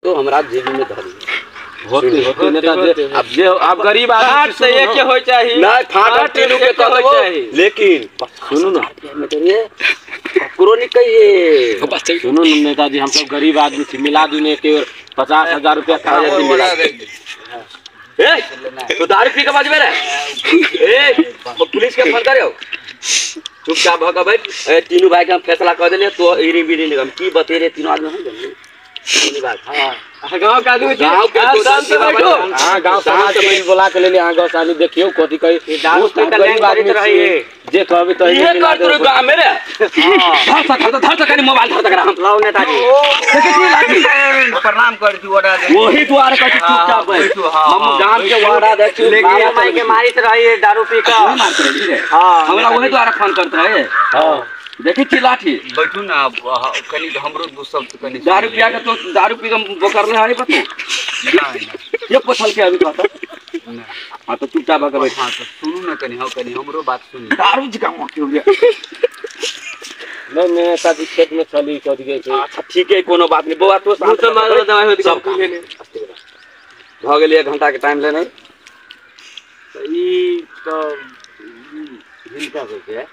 तो हमरा जेबी में धरी होते नेताजी अब जे आप गरीब आदमी से एक के होय चाहिए ना फाट तीनों के कहबो लेकिन सुनो ना ककरो नहीं कहिए सुनो नेताजी हम सब गरीब आदमी से मिला दूने के 50,000 रुपया खा जाते मिला तो दारू पी के बाज में रे पुलिस के फोन करियो चुपचाप भग बैठ तीनों भाई के हम फैसला कर देले तो इरी बिरी निगम की बते रे तीनों आदमी हम तीनों बात हां गांव का आदमी गांव के शांत से बैठो हां गांव समाज के बोला के लेले हां गांव सानी देखियो कोठी कई दारू पे गरीब आदमी रही जे कहबे तो ये कर तू गांव में रे हां धर तक मोबाइल धर तक हम लाओ नेताजी देखे की लाठी प्रणाम कर तू ऑर्डर दे वही द्वार का चुपचाप बैठ हम जान के वाड़ा देखियो लेके माई के मारित रही दारू पी का हां हमरा वही द्वारा फोन करत रहे हां देखी थी लाठी बैठू ना कनी हमरो दो शब्द कनी दारू पिया के तो दारू पी के बोकर ले आए पतो ये पछल के अभी कहता हां तो चुपचाप भग बैठ हां तो सुनू ना कनी हमरो बात सुनी दारू जी का मौके हो गया नहीं नेताजी खेत में चली कर गए अच्छा ठीक है कोनो बात नहीं बुआ तो तो मारो दवाई होती सब लेने भ गेल 1 घंटा के टाइम लेने ई तो हिलका हो गया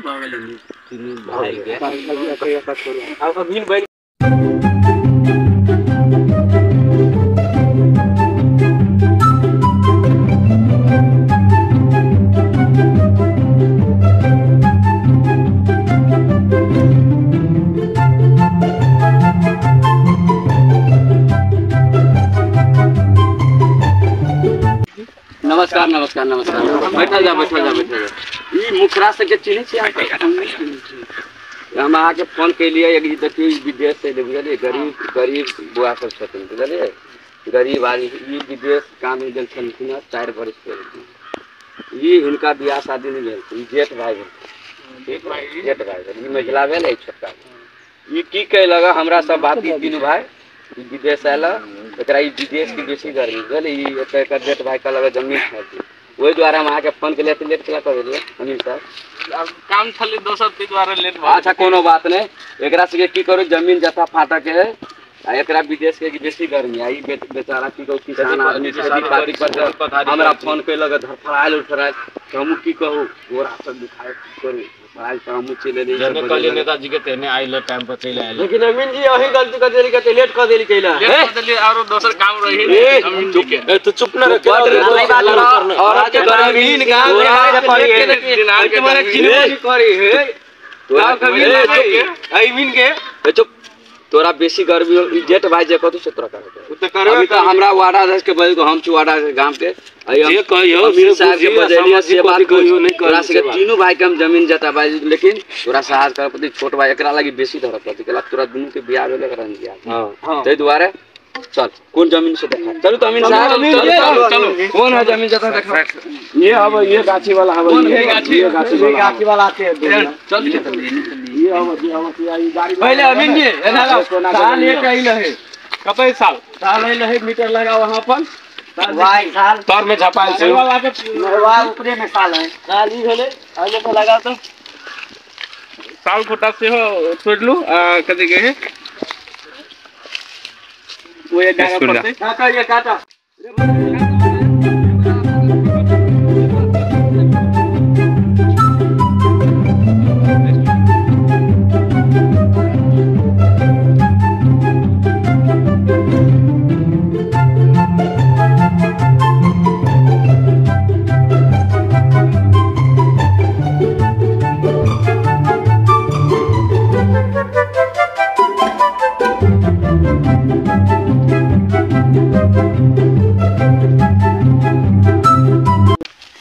तीनों भाई के अब अभी बन नमस्कार बैठा जा ई मुखरा से के चिन्ह छी हम आके फोन के लिए एक देखिए विदेश से बुझलिए गरीब बुआ सब छथिन बुझलिए गरीब आदमी ई विदेश काम में गेल छलखिन 4 बरस के ई हिनका बियाह शादी नहीं भेल ई जेठ भाई ई महिला भेल है छोटका ई की कह लगा हमरा सब बात ई तीनों भाई विदेश आला एकरा ई विदेश की बेसी गर्मी बुझलिए ई एकर जेठ भाई का लगा जमीन है वही द्वारा हम आके फोन के लिए लेट चला कर दिए अमीन साहब काम चले दोसर के द्वारा लेट अच्छा कोनो बात नहीं एकरा से की करो जमीन जथा फाटा के है एकरा विदेश के बेसी गर्मी आई बेचारा की कहू किसान आदमी खेती बाड़ी पर हमरा फोन के लगे धरफड़ाइल उठराइल हम की कहू गोरा सब दिखाए करू आज तो हम चले नहीं जने कल नेताजी के तेने आइल टाइम पर चले आइल लेकिन अमीन जी यही गलती कर देली के लेट कर देली कैला लेट कर देली और दोसर काम रही अमीन जी के तू चुप न रह और आज गर्मी गांव में है पड़ी है तुम्हारे चिन्ह करी है तोरा कभी अमीन के चुप तोरा बेसी गर्मी जेठ भाई जे कतु से तोरा करे अभी तो हमरा वाडा देश के बल को हम चुवाडा गांव के ये कहियो मेरे साहब के बजलिया से बात कहियो नहीं तोरा से तीनों भाई के हम जमीन जता भाई लेकिन तोरा साहस कर पति छोट भाई एकरा लागि बेसी धरत पति केला तोरा दुनु के बियाह भेले करन दिया हां तै दुआरे चल कौन जमीन से देखा चलो तो अमीन साहब चलो कौन है जमीन जता देखा ये अब ये गाछी वाला है ये गाछी वाला आते चल ये अब आई गाड़ी पहले अमीन जी साल ये कइल है कतई साल है मीटर लगा वहां पर वाई साल तार में झपाल से नरवा ऊपरे में साल है साल ही भेले आले तो लगा तो साल फुटा से हो छोड़ लू कदे गए वो ये डागा पड़ते काटा ये काटा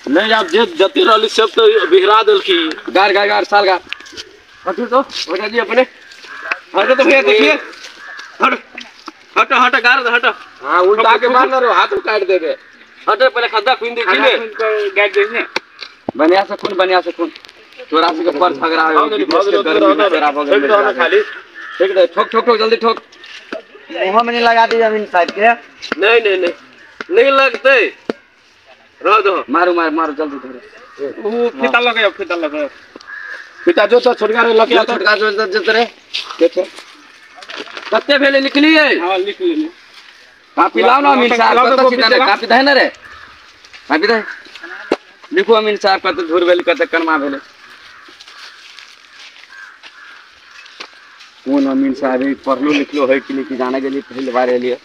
नहीं आप जे जति रहली सब तो बिहरा देल की गार साल का हटो तो बेटा जी अपने हटो तो भैया देखिए हटो गार हटो हां उल्टा के मार ना रो हाथ काट देबे हटो पहले खद्दा खुइन दे किने गाड़ देने बनिया से खून तोरा से के पर झगड़ा है तेरा बगल खाली ठीक है ठोक जल्दी ठोक मुंह में नहीं लगा दी जमीन साइड के नहीं लगते रह दो मारो जल्दी धरो वो फीता लगाओ पिता जो तो छोटका रे लगे छोटका जो रे देखो कत्ते भेले लिख लिए? हां लिख लेने। कापी लाओ ना अमीन साहब, कत्ते सीधा कापी दे ना रे, कापी दे लिखो अमीन साहब कत्ते धुर भेले कत्ते कनमा भेले। कौन अमीन साहब है, पढ़लो लिखलो है कि नहीं जाने के लिए पहले बार एलिए।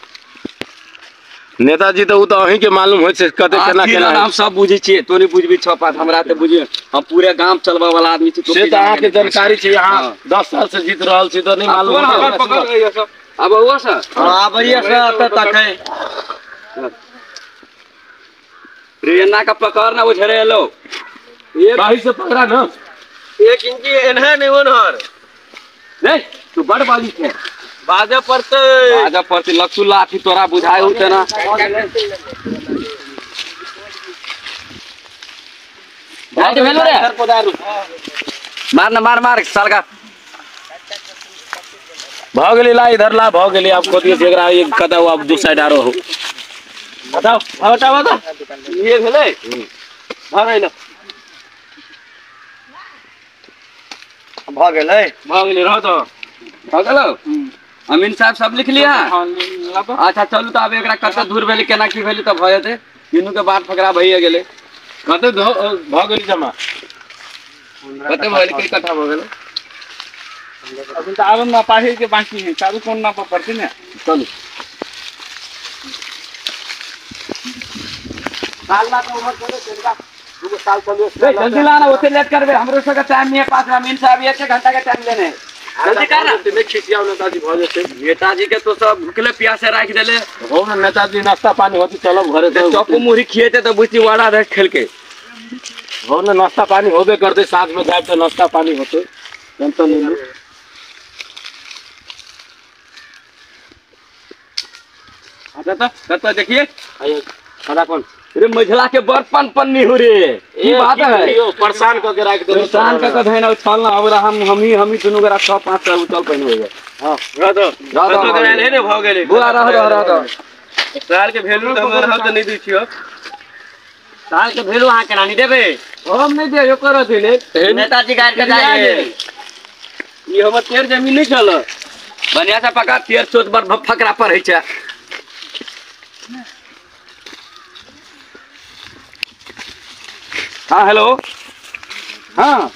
नेताजी तो उ तो अहीं के मालूम होय छै कते केना केना हम सब बुझी छिए, तो नहीं बुझबी छ पात, हमरा ते बुझिए हम पूरे गांव चलबा वाला आदमी छी। से तो अहाँ के जानकारी छै, यहाँ 10 साल से जीत रहल छी तो नहीं मालूम कौन पकड़ रही है सब? अब हुआ सर हां बढ़िया से आता तक है रेना का पकड़ ना उझरे लो एक बाही से पकड़ा ना, 1 इंची एनहा नहीं ओनहर नहीं तू बड़ बाली है बाजा पड़ते आजा परती लक्सू लाठी तोरा बुझाए होते ना। जाए तो भेलो रे मार ना मार मार साल का भ गेली ला इधर ला भ गेली। आप खोदिए एकरा एक कदा अब दू साइड आरो हो बताओ हटाओ बता ये भेले भागैलो भागले रह तो पकड़ो अमीन साहब सब लिख लिया। हां ला अच्छा चलू तो अब एकरा कत्ते दूर भेली केना की भेली त भय जेते, तीनों के बात फकरा भइए गेले। कते भ गेली जमा, कत्ते भेली के कथा भ गेले। अभी तो आगम ना पाही के बाकी है, चालू कौन ना पड़ती ने। चलू साल ला तो उम्र चले चलबा 2 साल चलो जल्दी लाना, ओते लेट करबे, हमरो सब का टाइम नहीं है। 5 अमीन साहब 1 घंटा का टाइम लेने हैं। जल्दी कर ना, नहीं खिसियाओ नेताजी भ जेते। नेताजी के तो सब भूखले प्यासे राख देले, हो ना नेताजी नाश्ता पानी होती चलब घरे तो चप्पू मुड़ी खिएते तो बुझती वाड़ा रह खेल के। हो ना नाश्ता पानी होबे करते, साथ में जाए तो नाश्ता पानी होते टेंशन नहीं लो। अच्छा तो कत्ता देखिए खड़ा कौन रे मझला के बर्तन पन्नी हो रे, ई बात है परेशान क के राख दे। परेशान का कथा है ना उछलना हमरा हम ही दुनु गरा 6-5 साल उछल पहिन हो गए। हां रह दो रह दो ले ने भ गेले बुआ रह दो साल के वैल्यू तो रह तो नहीं दी छियो। साल के वैल्यू हां केना नहीं देबे, हम नहीं दे यो करो दिले नेताजी गाड़ के जाए ई हमर तेर जमीन नहीं चल बढ़िया से पका तेर चोट पर फकरा पर है छै। हाँ हेलो हाँ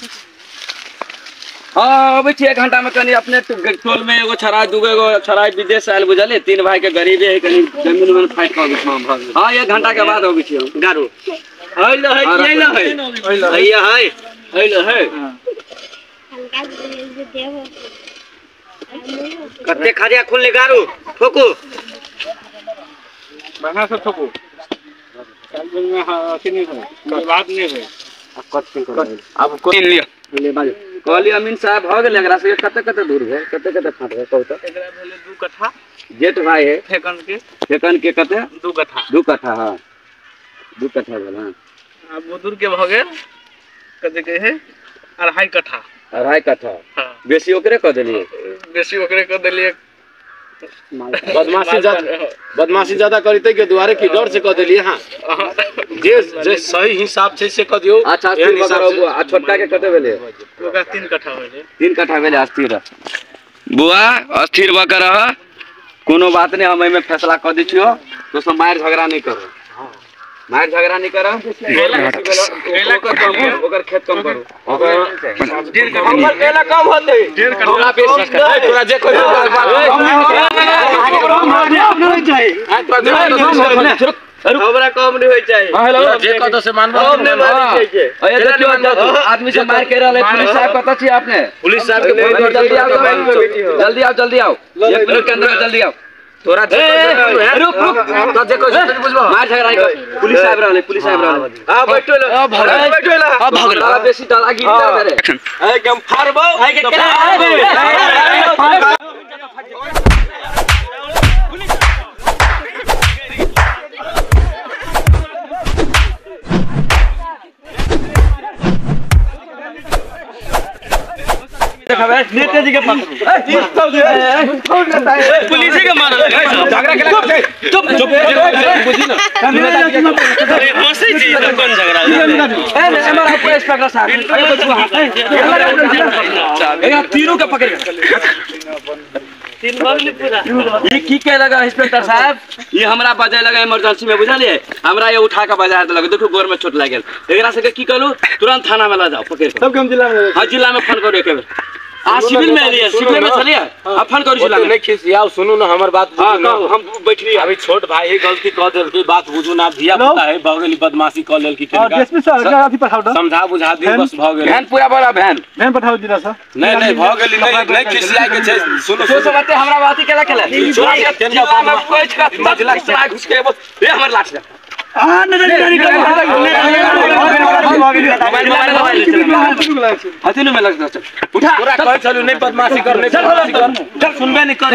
हाँ अभी 1 घंटा में कनी अपने टोल में एगो छराय दूगो एगो छराय विदेश से आयल बुझले, 3 भाई के गरीबे है, कनी जमीन में फाइट कर गए। हाँ 1 घंटा के बाद होबी छी हम गारू आइलो है कि आइलो है भैया है आइलो है कत्ते खाजा खुले गारू ठोको बना से ठोको साल में अथी नहीं है, बात नहीं है। अब को लियो ले बाजो कहली अमीन साहब भ गेल एकरा से कते दूर है, कते फाट है कहू तो। एकरा भेले 2 कट्ठा जेठ भाई है फेकन के कते 2 कट्ठा 2 कट्ठा। हां 2 कट्ठा भेल। हां अब बुदुर के भ गेल कते के है 2.5 कट्ठा 2.5 कट्ठा। हां बेसी ओकरे क देलिए, बेसी ओकरे क देलिए। बदमाशी ज्यादा करते के दुआरे की डर से क देलिए। हां जे सही हिसाब से क दियो। अच्छा अस्थिर बकरा आ छोटका के कते भेले, ओकरा 3 कट्ठा भेले। 3 कट्ठा भेले अस्थिर। बुआ अस्थिर बकरा कोनो बात नहीं, हम में फैसला क दी छियो तो सब मार झगड़ा नहीं करो, मार झगड़ा नहीं करो। केला को कम ओकर खेत कम करो, हमर केला कम होते 1.5 कट्ठा तोरा जे कोई हमरा कम नहीं होय चाहिए। हेलो जे कतो से मानबो हम नहीं मानी चाहिए। अरे देखियो आदमी से मार के रहले, पुलिस साहब कत छी आपने? पुलिस साहब के फोन जल्दी आओ जल्दी आओ 1 मिनट के अंदर जल्दी आओ। तोरा रुक तो जे कोई से बुझबो मार झगड़ा कर। पुलिस साहब रहले हां बैठो ला अब बैठो ला अब भाग डाला बेसी डाला गिरता मेरे ए हम फाड़बो है के केला नेताजी के पास पुलिस के मारल झगड़ा केला चुप बुझी ना अरे बसे जी कौन झगड़ा ए हमारा पुलिस पकड़ा साहब अरे बचवा ए तीनों के पकड़ ये की कह लगा इंस्पेक्टर साहब, ये हमरा बजाय लगा इमरजेंसी में बुझलिए, हमरा ये उठा के बजाय लगे, देखो गोर में चोट लग गेल, एकरा से की करू तुरंत थाना में ला जाओ पकड़ के। सब हम जिला में, हां जिला में फोन करो एक बेर। आ सिविल में एलिए, सिविल में चलिए, अब फोन करू जिला में। नहीं खिसियाओ, सुनू ना हमर बात बुझू ना। हम बैठली अभी छोट भाई है, गलती कर देल की बात बुझू ना, धिया पुता है बगली बदमाशी कर लेल की और डीएसपी सर अथी पठाओ ना, समझा बुझा दी बस भ गेल। वैन पूरा बड़ा वैन पठाओ जिला सर। नहीं भ गेल, नहीं खिसिया के छै। सुनो सो बातें हमरा बात केला केला जिला में कोई का मजला घुस के बस ये हमर लाठ ले हथिन में लग जा उठा पूरा कर चलू, नहीं बदमाशी कर, नहीं बदमाशी कर, चल सुनबे नहीं कर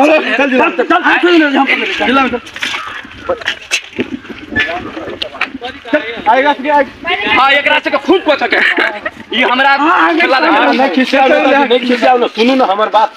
जिला में आएगा हां एकरा से खूब को सके ई हमरा नहीं खिसियाओ ना, सुनू ना हमर बात।